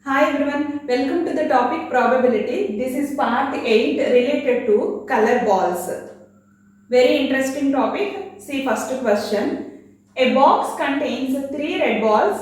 Hi everyone, welcome to the topic probability. This is part 8 related to color balls. Very interesting topic. See first question. A box contains 3 red balls,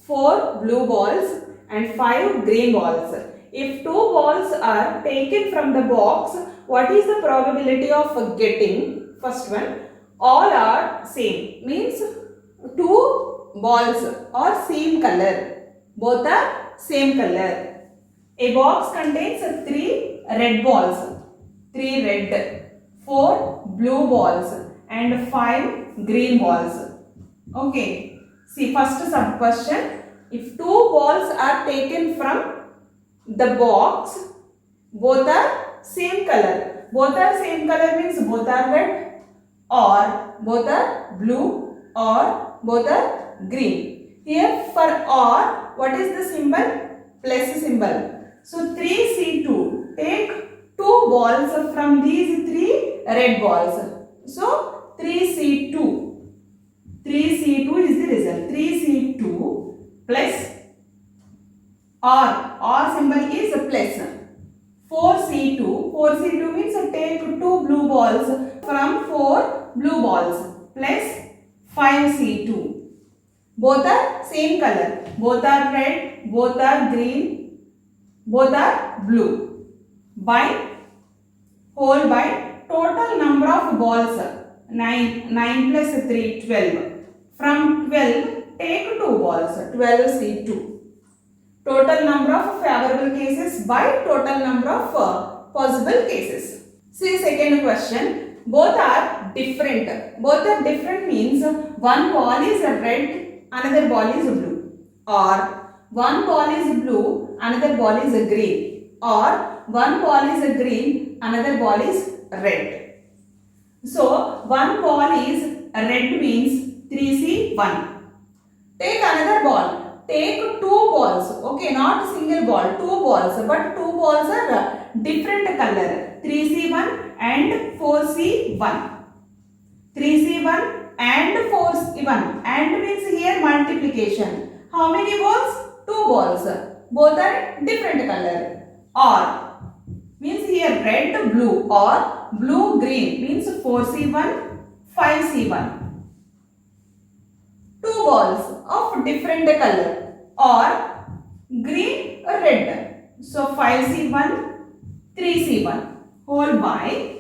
4 blue balls and 5 green balls. If 2 balls are taken from the box, what is the probability of getting? First one, all are same. Means 2 balls are same color. Both are same color. A box contains 3 red balls, 3 red, 4 blue balls and 5 green balls. Okay. See first sub question. If 2 balls are taken from the box, both are same color. Both are same color means both are red or both are blue or both are green. Here for or, what is the symbol? Plus symbol. So 3C2. Take 2 balls from these 3 red balls. So 3C2. 3C2 is the result. 3C2 plus or symbol is plus. 4C2. 4C2 means take 2 blue balls from 4 blue balls plus 5C2. Both are same color. Both are red, both are green, both are blue. By total number of balls 9 plus 3 12. From 12 take 2 balls 12C2. Total number of favorable cases by total number of possible cases. See second question. Both are different. Both are different means one ball is red, another ball is blue, or one ball is blue, another ball is green, or one ball is green, another ball is red. So one ball is red means 3C1. Take another ball. Take 2 balls. Okay, not single ball, 2 balls, but 2 balls are different color. 3C1 and 4C1. 3C1 and 4C1, and means here multiplication. How many balls? 2 balls. Both are different color. Or means here red blue or blue green means 4C1, 5C1. 2 balls of different color or green or red. So 5C1, 3C1 whole by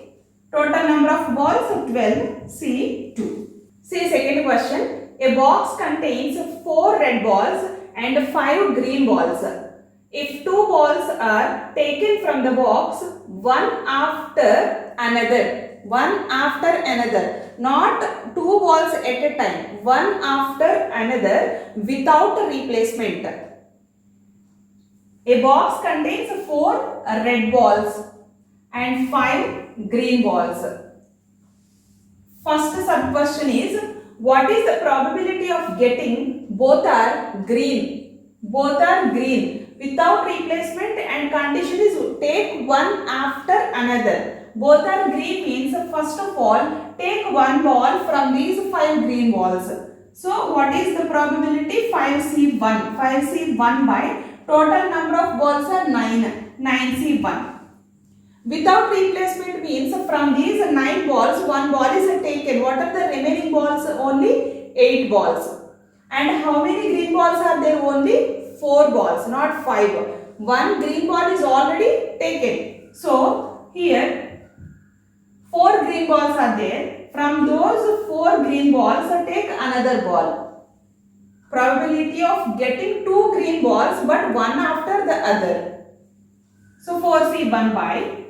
total number of balls 12C2. See second question. A box contains 4 red balls and 5 green balls. If 2 balls are taken from the box, one after another, not 2 balls at a time, one after another without replacement. A box contains 4 red balls and 5 green balls. First sub question is, what is the probability of getting both are green? Both are green without replacement, and condition is take one after another. Both are green means first of all take one ball from these 5 green balls. So what is the probability? 5C1. 5C1 by total number of balls are 9. 9C1. Without replacement means from these 9 balls, 1 ball is taken. What are the remaining balls? Only 8 balls. And how many green balls are there? Only 4 balls, not 5. 1 green ball is already taken. So here 4 green balls are there. From those 4 green balls, take another ball. Probability of getting 2 green balls, but one after the other. So 4C1 by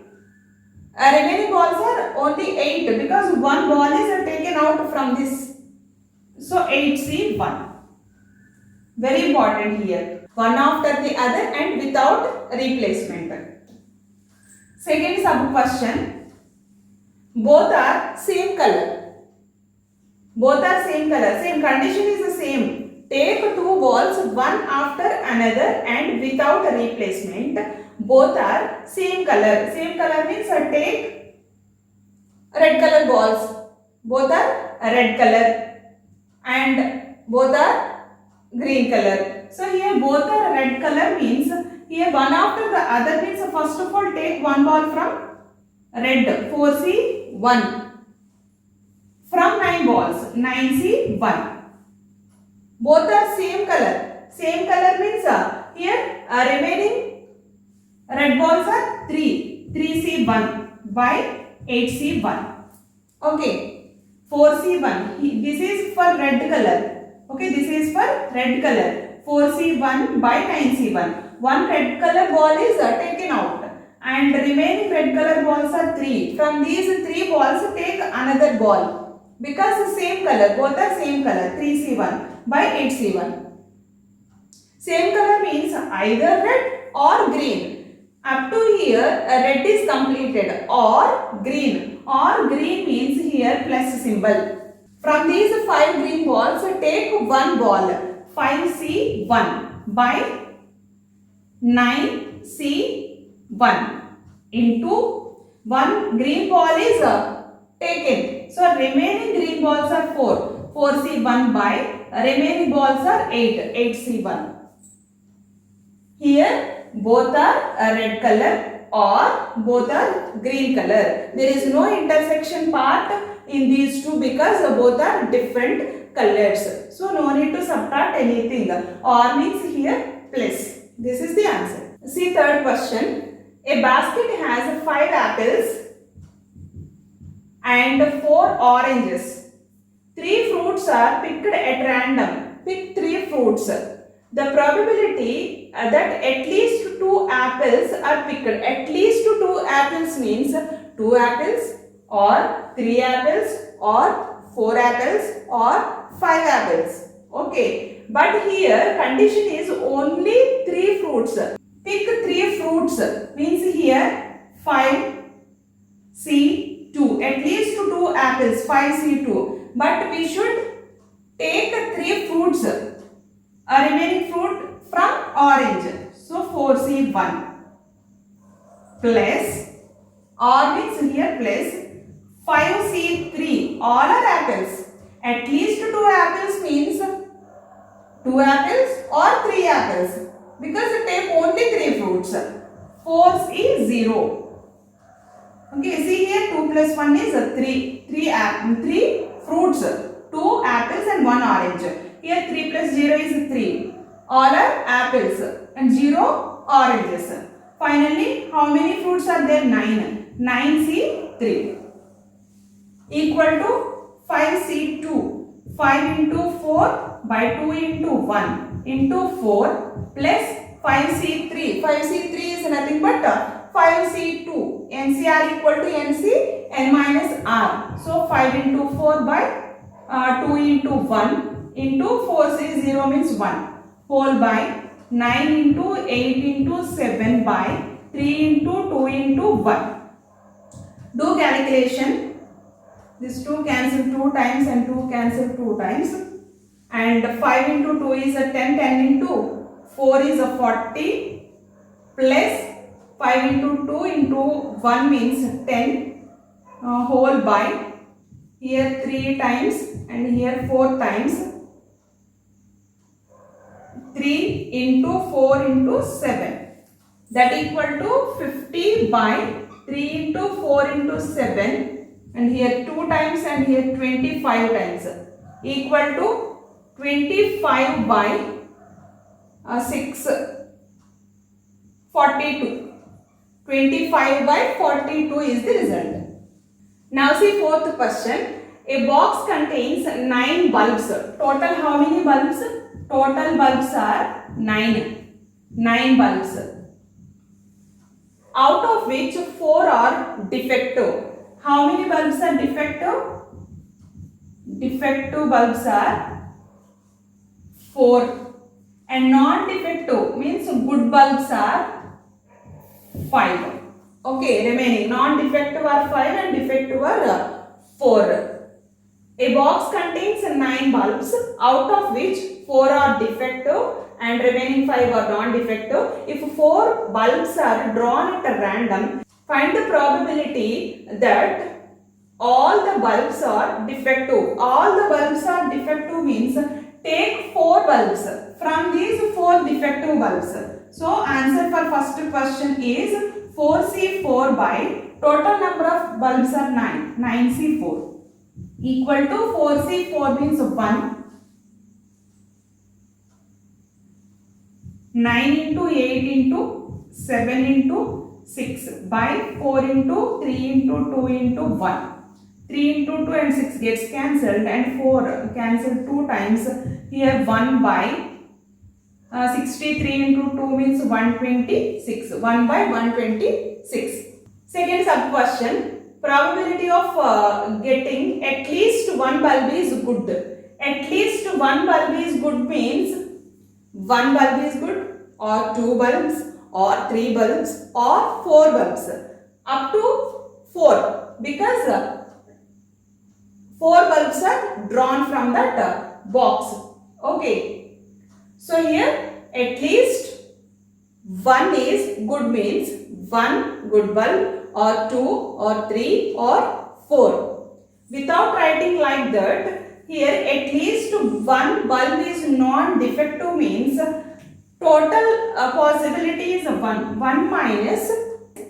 remaining balls are only 8 because 1 ball is taken out from this. So 8C1. Very important here. One after the other and without replacement. Second sub question. Both are same color. Both are same color. Same condition is the same. Take 2 balls one after another and without replacement. Both are same color. Same color means take red color balls. Both are red color and both are green color. So here both are red color means here one after the other means first of all take one ball from red 4C 1 from 9 balls 9C 1. Both are same color. Same color means here remaining red balls are 3C 1 by 8C 1. Okay, 4C1. This is for red color. Okay, this is for red color. 4C1 by 9C1. One red color ball is taken out and remaining red color balls are 3. From these 3 balls take another ball because the same color, both are same color 3C1 by 8C1. Same color means either red or green. Up to here red is completed or green. Or green means here plus symbol. From these 5 green balls take one ball 5C1 by 9C1 into one green ball is taken. So remaining green balls are 4C1 by remaining balls are 8C1. Here both are red color or both are green color. There is no intersection part in these two because both are different colors. So no need to subtract anything. Or means here plus. This is the answer. See third question. A basket has 5 apples and 4 oranges. 3 fruits are picked at random. Pick 3 fruits. The probability that at least 2 apples are picked. At least 2 apples means 2 apples or 3 apples or 4 apples or 5 apples. Okay. But here condition is only 3 fruits. Pick 3 fruits means here 5C2. At least 2 apples 5C2. But we should take 3 fruits. A remaining fruit from orange. So 4C1 plus or means here plus 5C3. All are apples. At least 2 apples means 2 apples or 3 apples. Because it take only 3 fruits. 4 is 0. Okay, see here 2 plus 1 is 3. 3 fruits. 2 apples and 1 orange. Here 3 plus 0 is 3. All are apples and 0 oranges. Finally, how many fruits are there? 9. 9C3 equal to 5C2. 5 into 4 by 2 into 1 into 4 plus 5C3. 5C3 is nothing but 5C2. NCR equal to NC N minus R. So 5 into 4 by 2 into 1 into 4C0 means 1 whole by 9 into 8 into 7 by 3 into 2 into 1. Do calculation. This 2 cancel 2 times and 2 cancel 2 times. And 5 into 2 is a 10. 10 into 4 is a 40 plus 5 into 2 into 1 means 10 whole by here 3 times and here 4 times. 3 into 4 into 7 that equal to 50 by 3 into 4 into 7 and here 2 times and here 25 times equal to 25 by 6 42. 25 by 42 is the result. Now see fourth question. A box contains 9 bulbs. Total how many bulbs? Total bulbs are 9. 9 bulbs. Out of which 4 are defective. How many bulbs are defective? Defective bulbs are 4. And non-defective means good bulbs are 5. Okay, remaining non-defective are 5 and defective are 4. A box contains 9 bulbs, out of which 4 are defective and remaining 5 are non-defective. If 4 bulbs are drawn at random, find the probability that all the bulbs are defective. All the bulbs are defective means take 4 bulbs. From these 4 defective bulbs. So answer for first question is 4C4 by total number of bulbs are 9. 9C4 equal to 4C4 means 1. 9 into 8 into 7 into 6 by 4 into 3 into 2 into 1. 3 into 2 and 6 gets cancelled and 4 cancelled 2 times. Here 1 by 63 into 2 means 126. 1 by 126. Second sub question. Probability of getting at least one bulb is good. At least one bulb is good means one bulb is good or 2 bulbs or 3 bulbs or 4 bulbs. Up to 4 because 4 bulbs are drawn from that box. Okay. So here at least 1 is good means 1 good bulb or 2 or 3 or 4. Without writing like that, here at least 1 bulb is non-defective means total possibility is 1. 1 minus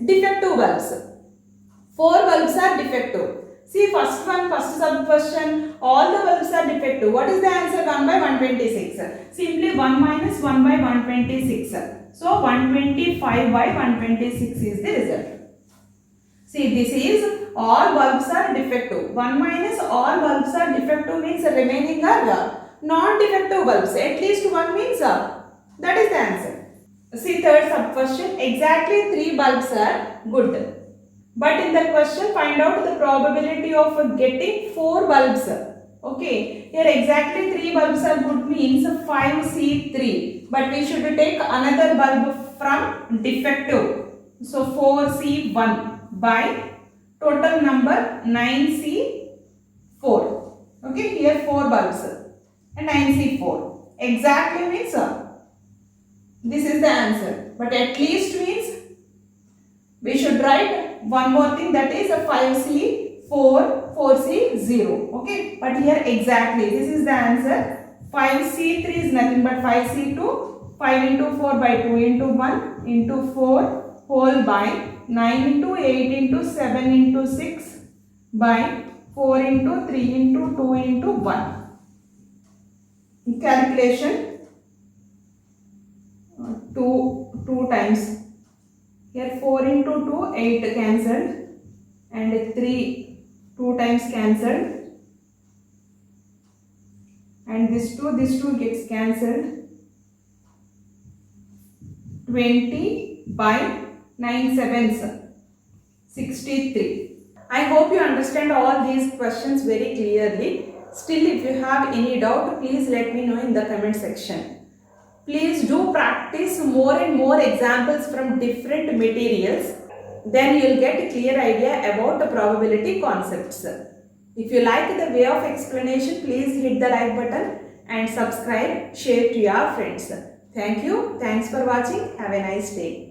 defective bulbs. 4 bulbs are defective. See first sub question, all the bulbs are defective. What is the answer? 1 by 126. Simply 1 minus 1 by 126. So 125 by 126 is the result. See this is all bulbs are defective. 1 minus all bulbs are defective means remaining are non-defective bulbs. At least 1 means that is the answer. See third sub question, exactly 3 bulbs are good. But in the question find out the probability of getting 4 bulbs. Okay, here exactly 3 bulbs are good means 5C3. But we should take another bulb from defective. So 4C1 by total number 9C4. Okay, here 4 bulbs and 9C4. Exactly means this is the answer. But at least means we should write one more thing, that is a 5C4, 4C0. Okay, but here exactly this is the answer. 5C3 is nothing but 5C2. 5 into 4 by 2 into 1 into 4 whole by 9 into 8 into 7 into 6 by 4 into 3 into 2 into 1. Calculation 2 times. Here 4 into 2, 8 cancelled and 3 2 times cancelled and this 2 gets cancelled. 20 by 9 sevens 63. I hope you understand all these questions very clearly. Still, if you have any doubt, please let me know in the comment section. Please do practice more and more examples from different materials. Then you will get a clear idea about the probability concepts. If you like the way of explanation, please hit the like button and subscribe, share to your friends. Thank you. Thanks for watching. Have a nice day.